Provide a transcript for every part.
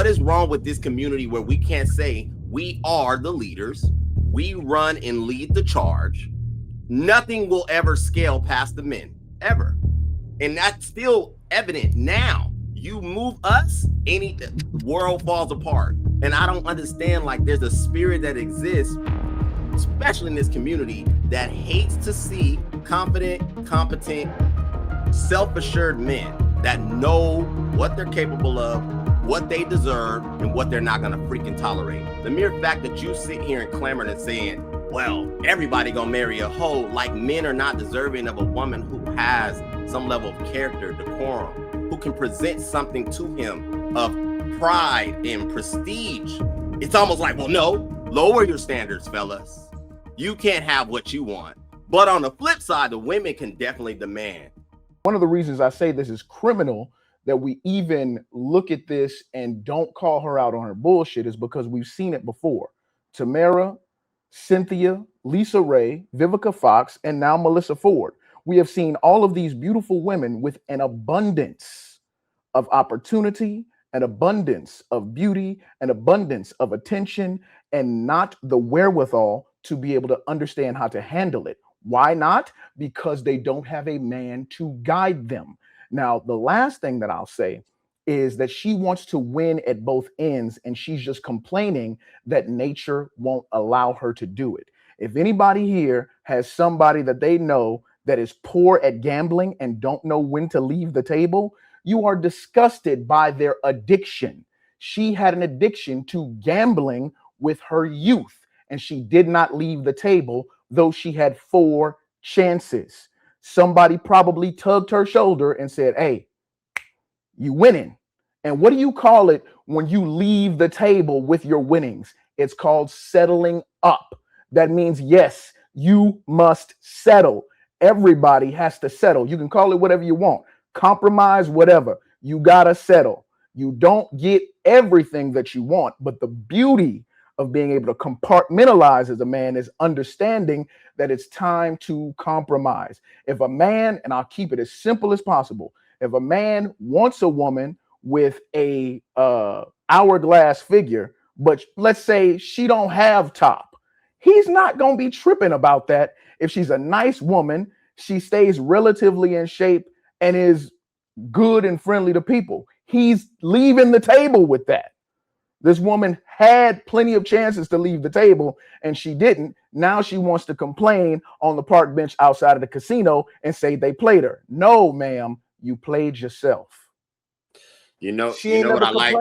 what is wrong with this community where we can't say we are the leaders, we run and lead the charge? Nothing will ever scale past the men, ever. And that's still evident now. You move us, any world falls apart. And I don't understand, like, there's a spirit that exists, especially in this community, that hates to see confident, competent, self-assured men that know what they're capable of, what they deserve, and what they're not going to freaking tolerate. The mere fact that you sit here and clamor and saying, well, everybody gonna marry a hoe, like men are not deserving of a woman who has some level of character, decorum, who can present something to him of pride and prestige. It's almost like, well, no, lower your standards, fellas. You can't have what you want. But on the flip side, the women can definitely demand. One of the reasons I say this is criminal, that we even look at this and don't call her out on her bullshit, is because we've seen it before. Tamara, Cynthia, Lisa Ray, Vivica Fox, and now Melissa Ford. We have seen all of these beautiful women with an abundance of opportunity, an abundance of beauty, an abundance of attention, and not the wherewithal to be able to understand how to handle it. Why not? Because they don't have a man to guide them. Now, the last thing that I'll say is that she wants to win at both ends, and she's just complaining that nature won't allow her to do it. If anybody here has somebody that they know that is poor at gambling and don't know when to leave the table, you are disgusted by their addiction. She had an addiction to gambling with her youth, and she did not leave the table, though she had 4 chances. Somebody probably tugged her shoulder and said, hey, you winning. And what do you call it when you leave the table with your winnings? It's called settling up. That means, yes, you must settle. Everybody has to settle. You can call it whatever you want. Compromise, whatever. You gotta settle. You don't get everything that you want, but the beauty of being able to compartmentalize as a man is understanding that it's time to compromise. If a man, and I'll keep it as simple as possible, if a man wants a woman with a hourglass figure, but let's say she don't have top, he's not going to be tripping about that. If she's a nice woman, she stays relatively in shape and is good and friendly to people, he's leaving the table with that. This woman had plenty of chances to leave the table and she didn't. Now she wants to complain on the park bench outside of the casino and say they played her. No, ma'am, you played yourself. You know She what I like?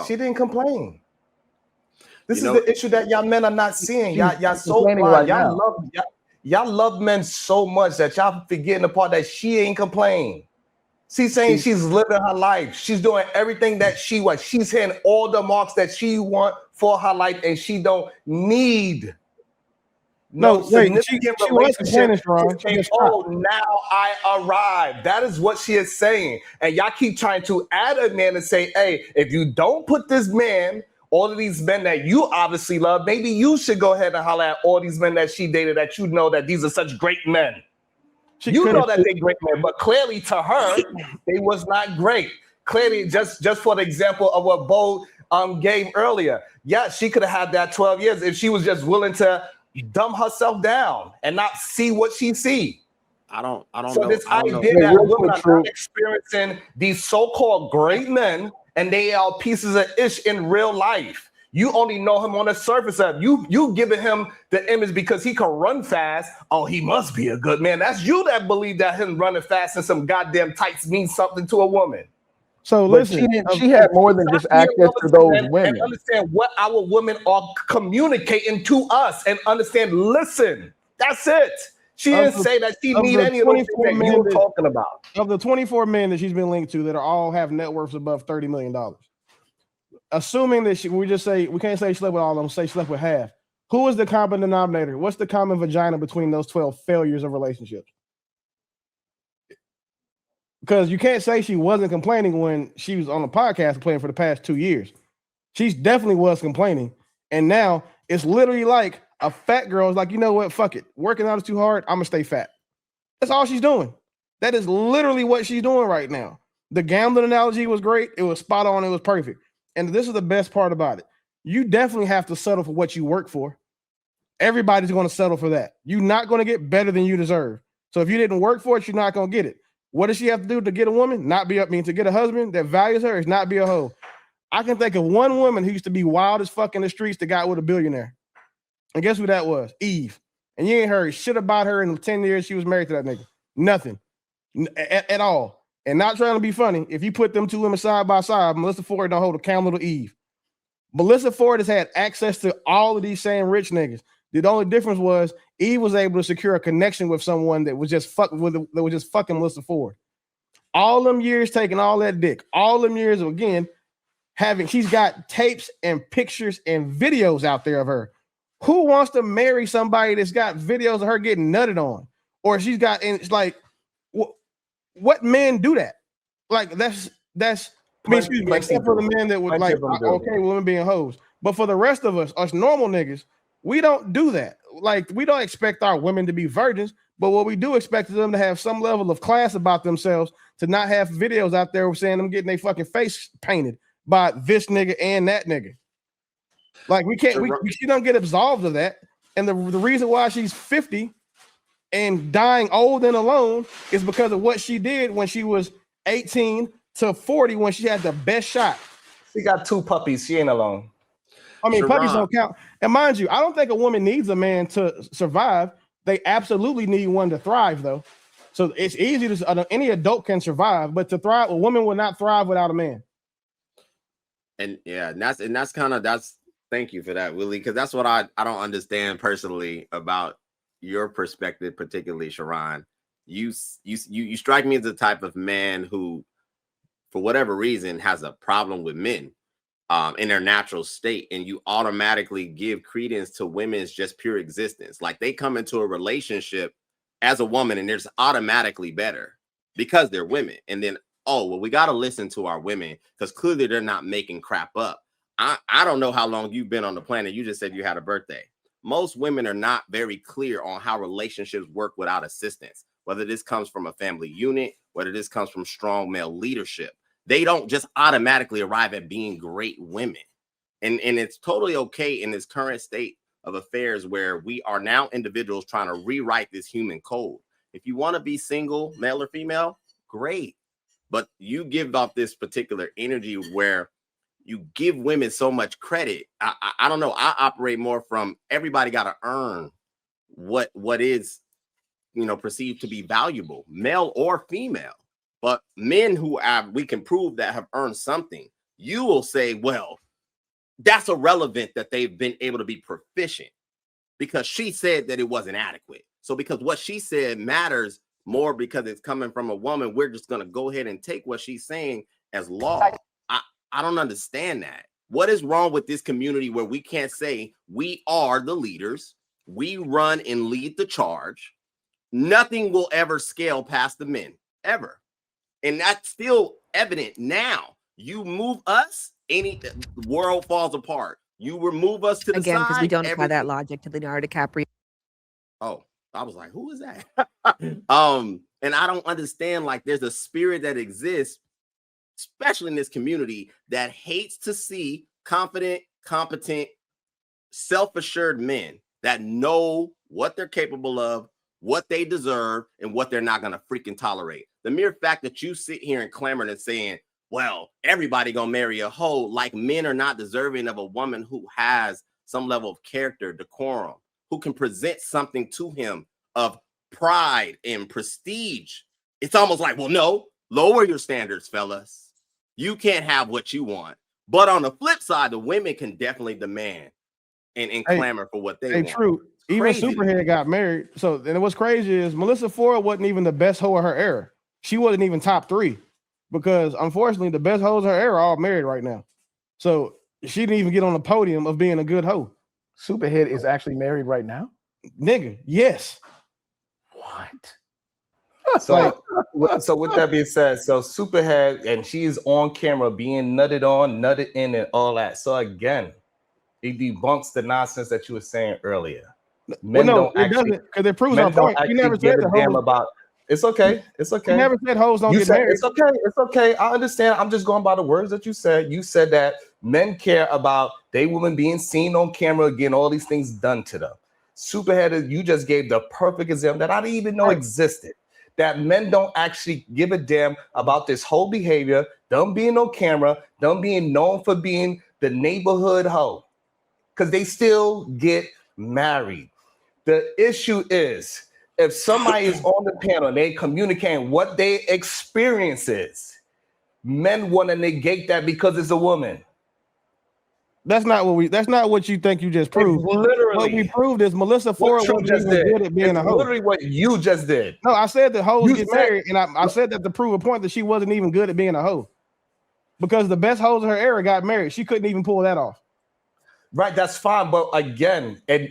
She didn't complain. This is the issue that y'all men are not seeing. Y'all so blind. Right, y'all love men so much that y'all forgetting the part that she ain't complain. She's saying she's living her life. She's doing everything that she wants. She's hitting all the marks that she want for her life, and she don't need no significant relationship. Oh, now I arrived. That is what she is saying. And y'all keep trying to add a man and say, hey, if you don't put this man, all of these men that you obviously love, maybe you should go ahead and holler at all these men that she dated that you know that these are such great men. You know that they're great men, but clearly to her, they was not great. Clearly, just for the example of what Bo gave earlier, yeah, she could have had that 12 years if she was just willing to dumb herself down and not see what she see. I don't so know. This idea that women are not experiencing these so-called great men and they are pieces of ish in real life. You only know him on the surface of you giving him the image because he can run fast. Oh, he must be a good man. That's you that believe that him running fast in some goddamn tights means something to a woman. So listen, she had more than just access to those women. And understand what our women are communicating to us and understand, listen, that's it. She didn't say that she need any of those things that you were talking about. Of the 24 men that she's been linked to that are all have net worths above $30 million. Assuming that we can't say she slept with all of them, say she slept with half. Who is the common denominator? What's the common vagina between those 12 failures of relationships? Because you can't say she wasn't complaining when she was on the podcast complaining for the past 2 years. She definitely was complaining. And now it's literally like a fat girl is like, you know what? Fuck it. Working out is too hard. I'm going to stay fat. That's all she's doing. That is literally what she's doing right now. The gambling analogy was great. It was spot on. It was perfect. and this is the best part about it. You definitely have to settle for what you work for. Everybody's going to settle for that. You're not going to get better than you deserve. So if you didn't work for it, you're not going to get it. What does she have to do to get a woman? To get a husband that values her is not be a hoe. I can think of one woman who used to be wild as fuck in the streets that got with a billionaire. And guess who that was? Eve. And you ain't heard shit about her in the 10 years she was married to that nigga. Nothing. At all. And not trying to be funny, if you put them two women side by side, Melissa Ford don't hold a candle to Eve. Melissa Ford has had access to all of these same rich niggas. The only difference was Eve was able to secure a connection with someone that was just fucking Melissa Ford. All them years taking all that dick, all them years of, again, she's got tapes and pictures and videos out there of her. Who wants to marry somebody that's got videos of her getting nutted on? Or she's got, and it's like, what men do that? Like that's excuse me, except for the men that would like, okay, women being hoes. But for the rest of us normal niggas, we don't do that. Like, we don't expect our women to be virgins, but what we do expect is them to have some level of class about themselves, to not have videos out there saying them getting their fucking face painted by this nigga and that nigga. Like, she don't get absolved of that. And the reason why she's 50 and dying old and alone is because of what she did when she was 18 to 40, when she had the best shot. She got 2 puppies. She ain't alone. I mean, puppies don't count. And mind you, I don't think a woman needs a man to survive. They absolutely need one to thrive, though. So it's easy to any adult can survive, but to thrive, a woman will not thrive without a man. And yeah, that's thank you for that, Willie, because that's what I don't understand personally about your perspective, particularly Sharon. You strike me as the type of man who, for whatever reason, has a problem with men in their natural state, and you automatically give credence to women's just pure existence. Like, they come into a relationship as a woman and they're just automatically better because they're women. And then, oh, well, we got to listen to our women because clearly they're not making crap up. I don't know how long you've been on the planet. You just said you had a birthday. Most women are not very clear on how relationships work without assistance, whether this comes from a family unit, whether this comes from strong male leadership. They don't just automatically arrive at being great women. And it's totally okay in this current state of affairs where we are now individuals trying to rewrite this human code. If you want to be single, male or female, great. But you give off this particular energy where you give women so much credit. I don't know. I operate more from everybody got to earn what is, perceived to be valuable, male or female. But men who we can prove that have earned something, you will say, well, that's irrelevant that they've been able to be proficient because she said that it wasn't adequate. So because what she said matters more because it's coming from a woman, we're just going to go ahead and take what she's saying as law. I don't understand that. What is wrong with this community where we can't say we are the leaders, we run and lead the charge? Nothing will ever scale past the men, ever. And that's still evident now. You move us, the world falls apart. You remove us to the side. Again, because we don't apply that logic to Leonardo DiCaprio. Oh, I was like, who is that? And I don't understand, like, there's a spirit that exists, especially in this community, that hates to see confident, competent, self-assured men that know what they're capable of, what they deserve, and what they're not going to freaking tolerate. The mere fact that you sit here and clamor and saying, well, everybody gonna marry a hoe, like men are not deserving of a woman who has some level of character, decorum, who can present something to him of pride and prestige. It's almost like, well, no, lower your standards, fellas. You can't have what you want. But on the flip side, the women can definitely demand and clamor for what they want. True. Even Superhead got married. So, and what's crazy is Melissa Ford wasn't even the best hoe of her era. She wasn't even top 3 because, unfortunately, the best hoes of her era are all married right now. So she didn't even get on the podium of being a good hoe. Superhead is actually married right now? Nigga, yes. What? So with that being said, so Superhead, and she's on camera being nutted on, nutted in, and all that. So again, it debunks the nonsense that you were saying earlier. Men don't it doesn't, because it proves our point. You never said the hoes about. It's okay. It's okay. You never said hoes don't get married. It's okay. It's okay. I understand. I'm just going by the words that you said. You said that Men care about they women being seen on camera, getting all these things done to them. Superhead, you just gave the perfect example that I didn't even know existed. That men don't actually give a damn about this whole behavior, them being on camera, them being known for being the neighborhood hoe, because they still get married. The issue is, if somebody is on the panel and they communicating what their experience is, men want to negate that because it's a woman. That's not what you think you just proved. It's literally what we proved is Melissa Ford wasn't even good at being a hoe. Literally what you just did. No, I said that hoes get married, and I said that to prove a point that she wasn't even good at being a hoe. Because the best hoes in her era got married. She couldn't even pull that off. Right, that's fine. But again, and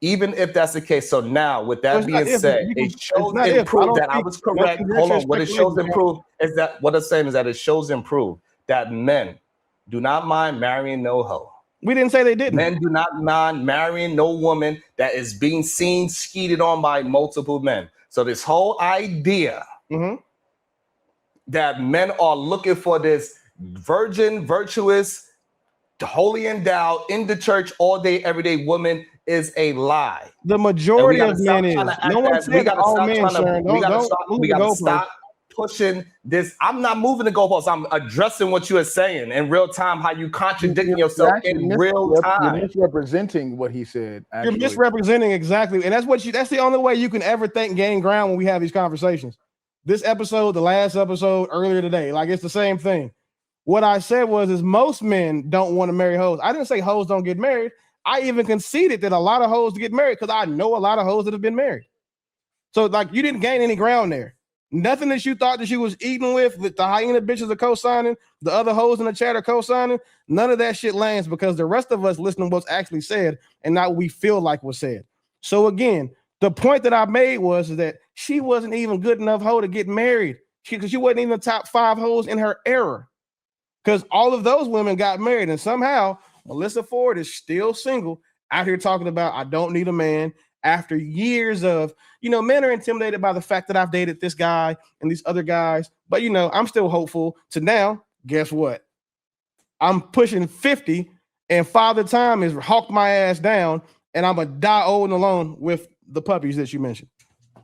even if that's the case, so now with that being said, it shows and prove that I was correct. Hold on, what it shows and prove is that what I'm saying is that it shows and prove that men do not mind marrying no hoe. We didn't say they didn't. Men do not mind marrying no woman that is being seen skeeted on by multiple men. So this whole idea that men are looking for this virgin, virtuous, holy endowed, in the church all day, every day woman is a lie. The majority of men is. No one said all men, Sharon. We gotta stop pushing this. I'm not moving the goalposts. I'm addressing what you are saying in real time, how you contradicting yourself in real time. You're misrepresenting what he said. You're misrepresenting exactly. And that's the only way you can ever think gain ground when we have these conversations. This episode, the last episode, earlier today, like it's the same thing. What I said is most men don't want to marry hoes. I didn't say hoes don't get married. I even conceded that a lot of hoes get married because I know a lot of hoes that have been married. So like you didn't gain any ground there. Nothing that you thought that you was eating with the hyena bitches are co-signing, the other hoes in the chat are co-signing. None of that shit lands because the rest of us listen to what's actually said and not what we feel like was said. So again, the point that I made was that she wasn't even good enough hoe to get married because she wasn't even the top 5 hoes in her era. Because all of those women got married, and somehow Melissa Ford is still single out here talking about I don't need a man after years of, men are intimidated by the fact that I've dated this guy and these other guys. But, I'm still hopeful to now. Guess what? I'm pushing 50 and Father Time has hawked my ass down and I'm going to die old and alone with the puppies that you mentioned.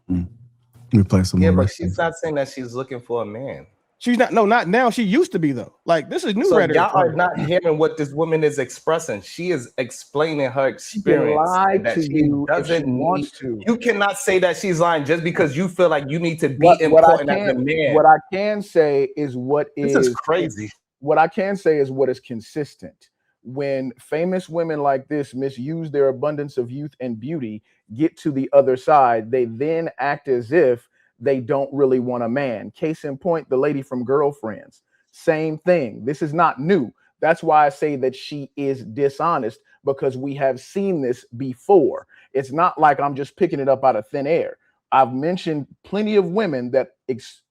We play some more. But she's not saying that she's looking for a man. She's not. No, not now. She used to be though. Like this is new. So y'all are not hearing what this woman is expressing. She is explaining her experience that she doesn't want to. You cannot say that she's lying just because you feel like you need to be important as a man. What I can say is this is crazy. What I can say is what is consistent. When famous women like this misuse their abundance of youth and beauty, get to the other side, they then act as if they don't really want a man. Case in point, the lady from Girlfriends, same thing. This is not new. That's why I say that she is dishonest, because we have seen this before. It's not like I'm just picking it up out of thin air. I've mentioned plenty of women that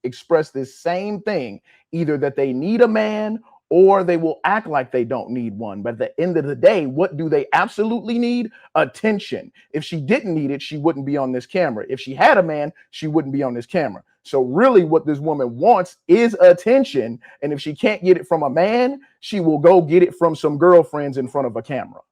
express this same thing, either that they need a man or they will act like they don't need one. But at the end of the day, what do they absolutely need? Attention. If she didn't need it, she wouldn't be on this camera. If she had a man, she wouldn't be on this camera. So really what this woman wants is attention. And if she can't get it from a man, she will go get it from some girlfriends in front of a camera.